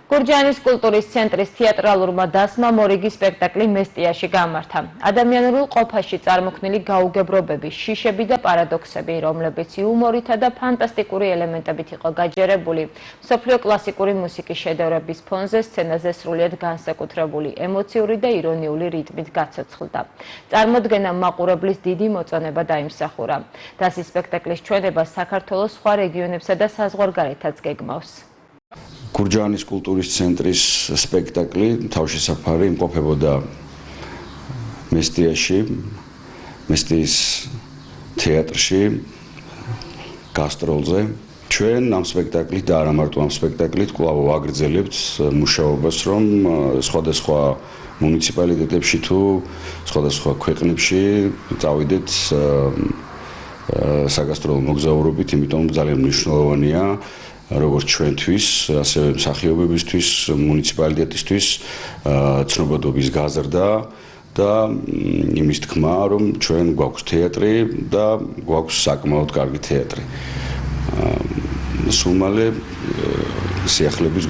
გურჯაანის კულტურის ცენტრის თეატრალურმა დასმა მორიგი სპექტაკლი მესტიაში გამართა. ადამიანურულ ყოფაში წარმოქმნილი გაუგებრობები, შიშები და პარადოქსები, რომლებიც იუმორითა და ფანტასტიკური ელემენტებით იყო გაჯერებული, მსოფლიო კლასიკური მუსიკის შედევრების ფონზე სცენაზე სრულიად განსაკუთრებული ემოციური და ირონიული რიტმით გაცოცხლდა. წარმოდგენა მაყურებლის დიდი მოწონება დაიმსახურა. დასის სპექტაკლის ჩვენება საქართველოს სხვა რეგიონებსა და საზღვარგარეთაც გეგმავს. გურჯაანის კულტურის ცენტრის სპექტაკლი თავშესაფარი იმყოფებოდა მესტიაში, მესტიის თეატრში, გასტროლზე. ჩვენ ამ სპექტაკლით და არა მარტო ამ სპექტაკლით კვლავ ვაგრძელებთ მუშაობას, რომ სხვადასხვა მუნიციპალიტეტებში თუ სხვადასხვა ქვეყნებში წავიდეთ საგასტროლო მოგზაურობით, იმიტომ ძალიან მნიშვნელოვანია როგორც ჩვენთვის, ასევე მსახიობებისთვის, მუნიციპალიტეტისთვის ცნობადობის გაზრდა და იმის თქმა, რომ ჩვენ გვაქვს თეატრი და გვაქვს საკმაოდ კარგი თეატრი. სულ მალე სიახლეების